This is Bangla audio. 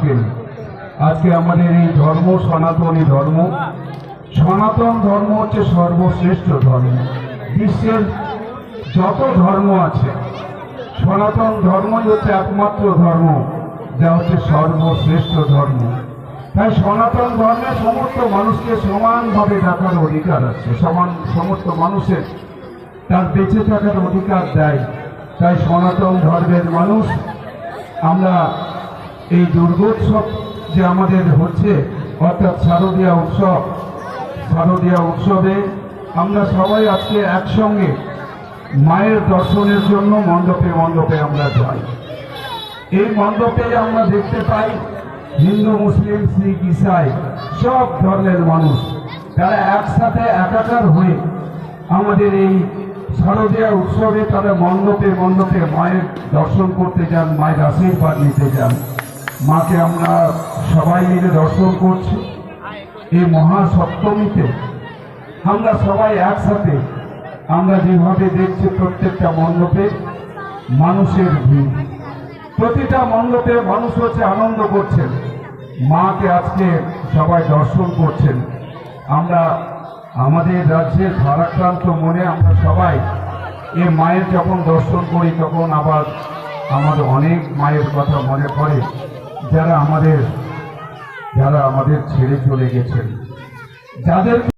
থাকেন। আজকে আমাদের এই ধর্ম সনাতনী ধর্ম, সনাতন ধর্ম হচ্ছে সর্বশ্রেষ্ঠ ধর্ম। বিশ্বের যত ধর্ম আছে সনাতন ধর্মই হচ্ছে একমাত্র ধর্ম, যা হচ্ছে সর্বশ্রেষ্ঠ ধর্ম। তাই সনাতন ধর্মে সমস্ত মানুষকে সমানভাবে দেখার অধিকার আছে, সমস্ত মানুষের তার বেঁচে থাকার অধিকার দেয়। তাই সনাতন ধর্মের মানুষ আমরা এই দুর্গোৎসব যে আমাদের হচ্ছে, অর্থাৎ শারদীয়া উৎসব, শারদীয়া উৎসবে আমরা সবাই আজকে একসঙ্গে মায়ের দর্শনের জন্য মণ্ডপে মণ্ডপে আমরা যাই। এই মণ্ডপে আমরা দেখতে পাই হিন্দু, মুসলিম, শিখ, ইসাই সব ধর্মের মানুষ তারা একসাথে একাকার হয়ে আমাদের এই শারদীয়া উৎসবে তারা মণ্ডপে মণ্ডপে মায়ের দর্শন করতে যান, মায়ের আশীর্বাদ নিতে যান। মাকে আমরা সবাই মিলে দর্শন করছি। এই মহাসপ্তমীতে আমরা সবাই একসাথে, আমরা যেভাবে দেখছি প্রত্যেকটা মণ্ডপে মানুষের ভিড়, প্রতিটা মণ্ডপে মানুষ হচ্ছে আনন্দ করছেন, মাকে আজকে সবাই দর্শন করছেন। আমরা আমাদের রাজ্যের ভারাক্রান্ত মনে আমরা সবাই এই মায়ের যখন দর্শন করি তখন আবার আমাদের অনেক মায়ের কথা মনে পড়ে, যারা আমাদের ছেড়ে চলে গেছেন, যাদের